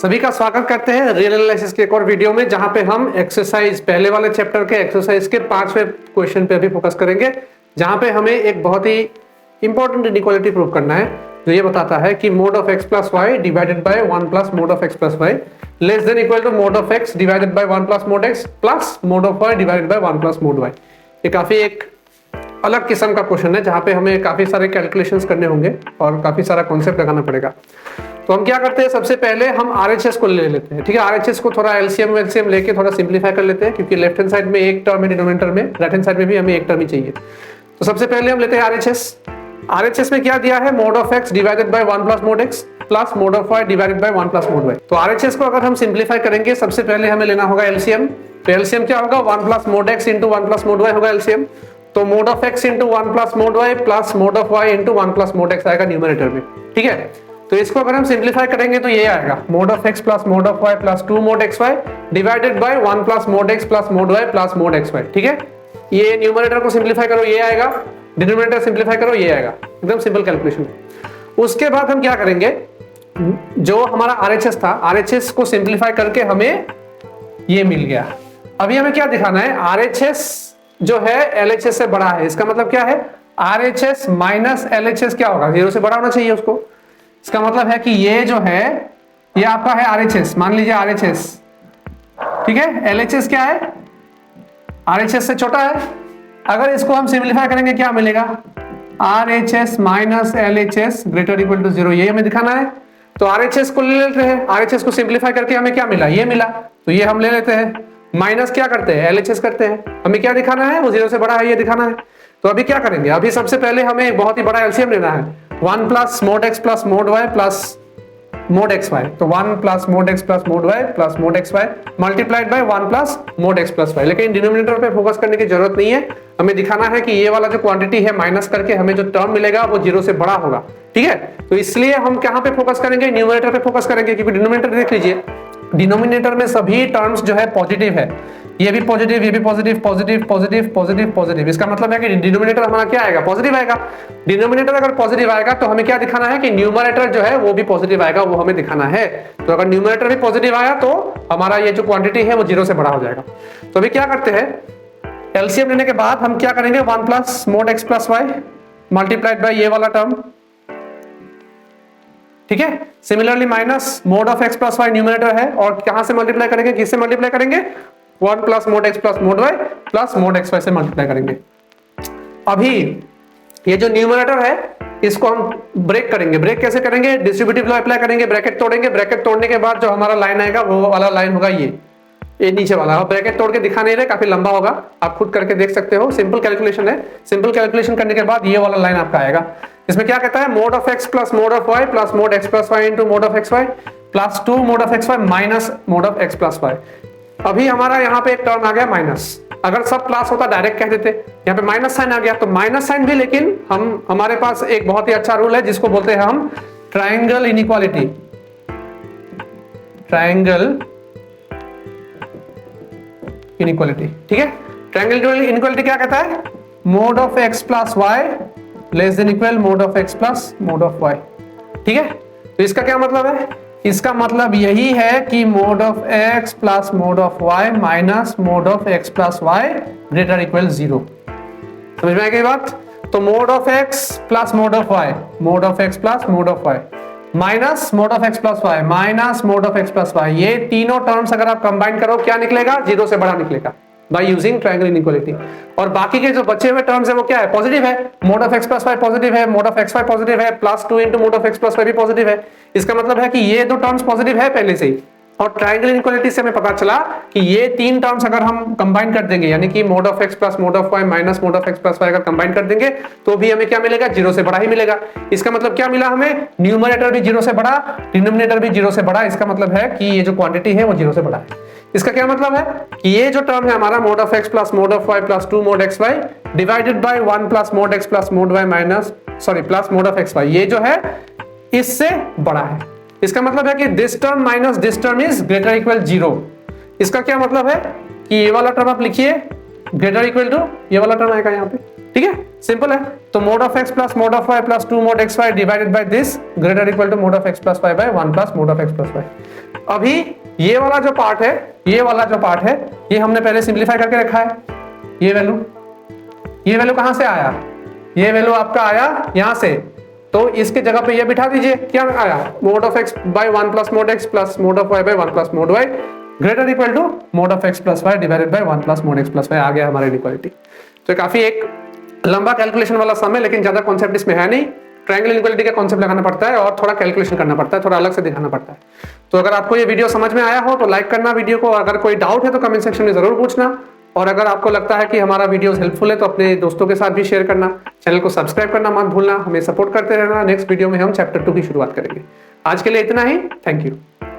सभी का स्वागत करते हैं रियल एनालिसिस के एक और वीडियो में, जहां पे हम एक्सरसाइज पहले वाले चैप्टर के एक्सरसाइज के 5वें क्वेश्चन पे अभी फोकस करेंगे, जहां पे हमें एक बहुत ही इंपॉर्टेंट इनइक्वालिटी प्रूव करना है जो ये बताता है कि mod of x plus Y divided by 1 plus mod of x plus y less than equal to mod of x divided by 1 plus mod x plus mod of y divided by 1 plus mod y. ये काफी एक अलग किस्म का question है जहां पे हमें काफी सारे कैलकुलेशंस करने होंगे और काफी सारा कॉन्सेप्ट लगाना पड़ेगा। तो हम क्या करते हैं, सबसे पहले हम RHS को ले लेते हैं। ठीक है, RHS को थोड़ा LCM लेके थोड़ा सिंप्लीफाई कर लेते हैं, क्योंकि लेफ्ट हैंड साइड में एक टर्म है डिनोमिनेटर में, राइट हैंड साइड में भी हमें एक टर्म ही चाहिए। तो सबसे पहले हम लेते हैं RHS में क्या दिया है, mod of x divided by 1 plus mod x plus mod of y divided by 1 plus mod y. तो RHS को अगर हम सिंप्लीफाई करेंगे, सबसे पहले हमें लेना होगा LCM। तो LCM क्या होगा, 1 plus mod x into 1 plus mod y होगा LCM। तो mod of x into 1 plus mod y plus mod of y into 1 plus mod x आएगा न्यूमरेटर में। ठीक है, तो इसको अगर हम सिंप्लीफाई करेंगे तो ये आएगा mod of x plus mod of y plus 2 mod x y divided by 1 plus mod x plus mod y plus mod x y. ठीक है, ये न्यूमरेटर को सिंप्लीफाई करो ये आएगा, डिनोमिनेटर सिंप्लीफाई करो ये आएगा। एकदम सिंपल कैलकुलेशन। उसके बाद हम क्या करेंगे, जो हमारा RHS था, RHS को सिंप्लीफाई करके हमें ये मिल गया। अभी हमें क्या दिखाना है, RHS जो है LHS से बड़ा है। इसका मतलब क्या है, RHS माइनस LHS क्या होगा, 0 से बड़ा होना चाहिए उसको। इसका मतलब है कि ये जो है ये आपका है RHS, मान लीजिए RHS। ठीक है, LHS क्या है, RHS से छोटा है। अगर इसको हम सिंप्लीफाई करेंगे क्या मिलेगा, RHS minus LHS greater equal to 0, ये हमें दिखाना है। तो RHS को ले लेते हैं, RHS को सिंप्लीफाई करके हमें क्या मिला, ये मिला, तो ये हम ले लेते हैं। माइनस क्या करते हैं, LHS करते हैं। हमें क्या दिखाना है, वो 0 से बड़ा है ये दिखाना है। तो अभी क्या करेंगे, अभी सबसे पहले हमें एक बहुत ही बड़ा LCM लेना है, 1 plus mod x plus mod y plus mod x y. तो 1 plus mod x plus mod y plus mod x y multiplied by 1 plus mod x plus y. लेकिन डिनोमिनेटर पे फोकस करने की जरूरत नहीं है, हमें दिखाना है कि ये वाला जो क्वांटिटी है माइनस करके हमें जो टर्म मिलेगा वो 0 से बड़ा होगा। ठीक है, तो इसलिए हम कहां पे फोकस करेंगे, न्यूमरेटर पे फोकस करेंगे, क्योंकि डिनोमिनेटर देख लीजिए, डिनोमिनेटर में सभी टर्म्स जो है पॉजिटिव है। ये भी पॉजिटिव, ये भी positive, positive positive positive positive. इसका मतलब है कि डिनोमिनेटर हमारा क्या आएगा, पॉजिटिव आएगा। डिनोमिनेटर अगर पॉजिटिव आएगा तो हमें क्या दिखाना है कि न्यूमरेटर जो है वो भी पॉजिटिव आएगा, वो हमें दिखाना है। तो अगर न्यूमरेटर भी पॉजिटिव आया तो हमारा ये जो क्वांटिटी है वो 0 से बड़ा हो जाएगा। तो अभी क्या करते हैं, LCM लेने के बाद हम क्या करेंगे, 1 plus mod x plus y multiplied by ये वाला टर्म। ठीक है, similarly minus mod of x plus y numerator है, और कहां से मल्टीप्लाई करेंगे, किससे मल्टीप्लाई करेंगे, 1 plus mod x plus mod y plus mod x y से मल्टीप्लाई करेंगे। अभी ये जो न्यूमरेटर है इसको हम ब्रेक करेंगे। ब्रेक कैसे करेंगे, डिस्ट्रीब्यूटिव लॉ अप्लाई करेंगे, ब्रैकेट तोड़ेंगे। ब्रैकेट तोड़ने के बाद जो हमारा लाइन आएगा वो वाला लाइन होगा ये नीचे वाला। अब ब्रैकेट तोड़ के दिखा नहीं रहे, काफी लंबा होगा, आप खुद करके देख सकते हो। सिंपल कैलकुलेशन है, सिंपल कैलकुलेशन करने के बाद ये वाला लाइन आपका आएगा। इसमें क्या कहता है, mod of x plus mod of y plus mod x plus y into mod of x y plus 2 mod of x y minus mod of x plus y. अभी हमारा यहाँ पे एक टर्म आ गया माइनस, अगर सब क्लास होता direct कह देते, यहाँ पे माइनस साइन आ गया। तो माइनस साइन भी, लेकिन हमारे पास एक बहुत ही अच्छा रूल है जिसको बोलते हैं हम ट्रायंगल इनइक्वालिटी। ट्रायंगल इनइक्वालिटी, ठीक है। ट्रायंगल इनइक्वालिटी क्या कहता है, mod of x plus y less than equal mod of x plus mod of y. ठीक है, तो इसका क्या मतलब है, इसका मतलब यही है कि mod of x plus mod of y minus mod of x plus y greater equal 0। समझ में आ गई बात। तो mod of x plus mod of y, mod of x plus mod of y minus mod of x plus y minus mod of x plus y, ये तीनों terms अगर आप कंबाइन करो क्या निकलेगा, 0 से बड़ा निकलेगा बाय यूजिंग ट्रायंगल इनइक्वालिटी। और बाकी के जो बचे हुए टर्म्स है वो क्या है, पॉजिटिव है। Mod of x plus Y positive है, mod of x Y positive है, plus 2 into mod of x plus Y भी पॉजिटिव है। इसका मतलब है कि ये दो टर्म्स पॉजिटिव है पहले से ही। और ट्रायंगल इनइक्वालिटी से हमें पता चला कि ये तीन टर्म्स अगर हम कंबाइन कर देंगे, यानी कि mod of x plus mod of y minus mod of x plus y अगर कंबाइन कर देंगे तो भी हमें क्या मिलेगा, 0 से बड़ा ही मिलेगा। इसका मतलब क्या मिला हमें, न्यूमरेटर भी 0 से बड़ा, डिनोमिनेटर भी 0 से बड़ा। इसका मतलब है कि ये जो क्वांटिटी है वो 0 से बड़ा है। इसका क्या मतलब है कि ये जो टर्म है हमारा mod of x plus mod of y plus 2 mod x y divided by 1 plus mod x plus mod y plus mod of x y, ये जो है इससे बड़ा है। इसका मतलब है कि this term minus this term is greater equal 0। इसका क्या मतलब है कि ये वाला टर्म आप लिखिए ग्रेटर इक्वल टू ये वाला टर्म आएगा यहाँ पे, ठीक है, सिंपल है। तो mod of x plus mod of y plus 2 mod x y divided by this greater equal to mod of x plus y by 1 plus mod of x plus y. अभी ये वाला जो पार्ट है, ये वाला जो पार्ट है, ये हमने पहले सिंप्लीफाई करके रखा है। ये वैल्यू कहां से आया? ये वैल्यू आपका आया यहां से, तो इसके जगह पे ये बिठा दीजिए। क्या आया? Mod of X by 1 plus mod x plus mod of Y by 1 plus mod Y greater equal to mod of x plus Y divided by 1 plus mod x plus Y. आ गया हमारी इनइक्वालिटी। तो काफी एक लंबा calculation वाला सम है, लेकिन ज्यादा कॉन्सेप्ट इसमें है नहीं। ट्रायंगल इनइक्वालिटी का कॉन्सेप्ट लगाना पड़ता है और थोड़ा कैलकुलेशन करना पड़ता है, थोड़ा अलग से दिखाना पड़ता है। तो अगर आपको ये वीडियो समझ में आया हो तो लाइक करना वीडियो को। अगर कोई डाउट है तो कमेंट सेक्शन में जरूर पूछना, और अगर आपको लगता है कि हमारा वीडियो हेल्पफुल है तो अपने दोस्तों के साथ भी शेयर करना। चैनल को सब्सक्राइब करना मत भूलना, हमें सपोर्ट करते रहना। नेक्स्ट वीडियो में हम चैप्टर 2 की शुरुआत करेंगे। आज के लिए इतना ही, थैंक यू।